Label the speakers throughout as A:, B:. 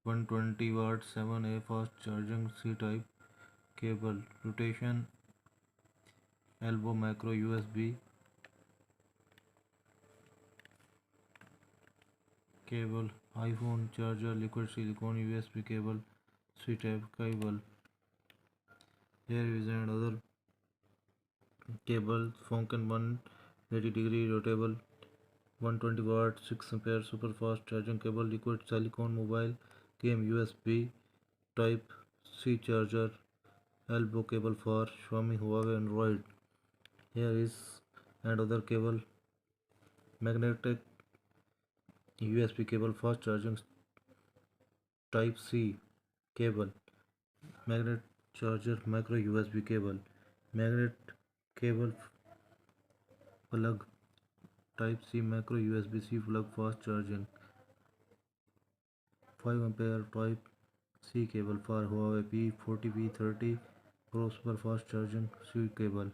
A: 120 watt 7A fast charging C-type cable, rotation elbow micro USB cable, iPhone charger liquid silicone USB cable, C-type cable. Here is another cable, Funken 180-degree rotatable 120 watt 6 ampere super fast charging cable, liquid silicone mobile game USB type C charger, elbow cable for Xiaomi, Huawei, Android. Here is another cable, magnetic USB cable fast charging type C cable, magnet charger micro USB cable, magnet cable plug type C micro USB C plug fast charging 5 ampere type C cable for Huawei P40 P30 Pro super fast charging C cable.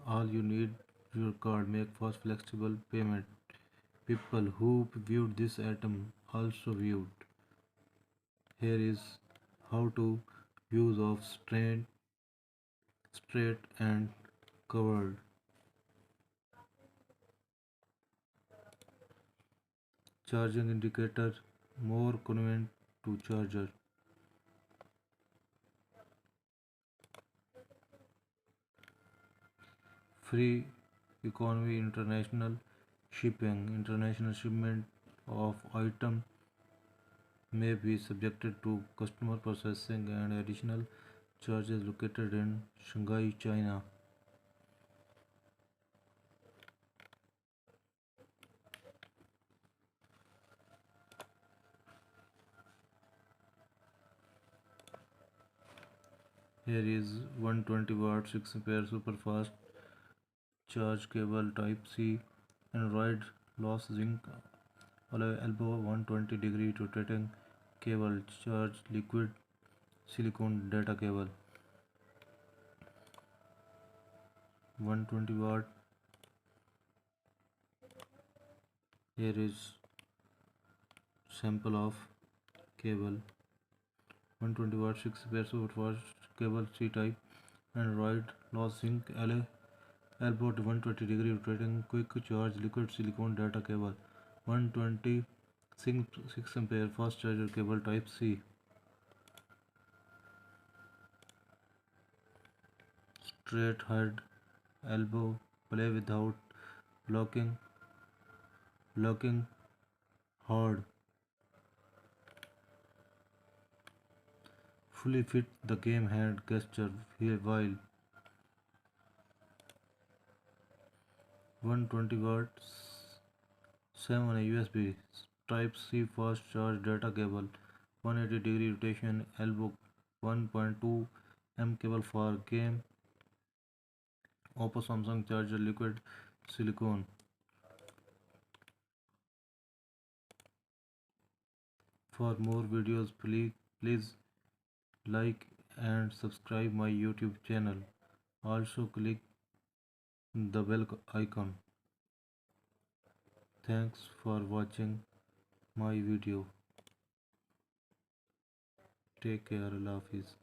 A: All you need your card, make fast flexible payment. People who viewed this item also viewed. Here is how to use of straight and covered. Charging indicator more convenient to charger. Free economy international shipping. International shipment of item may be subjected to customer processing and additional charges located in Shanghai, China. Here is 120 watt 6 ampere super fast charge cable type C, Android loss zinc alloy elbow 120-degree rotating cable, charge liquid silicone data cable. 120 watt. Here is sample of cable. 120 watt 6 ampere super fast cable C type, Android loss zinc alloy elbow 120-degree rotating quick charge liquid silicone data cable. 120 6 ampere fast charger cable type C. Straight head elbow play without blocking hard. Fully fit the game hand gesture here while 120 watts 7 USB type C fast charge data cable, 180-degree rotation elbow 1.2 M cable for game, Oppo Samsung charger liquid silicone. For more videos please like and subscribe my YouTube channel. Also click the bell icon. Thanks for watching my video. Take care. Allah Hafiz.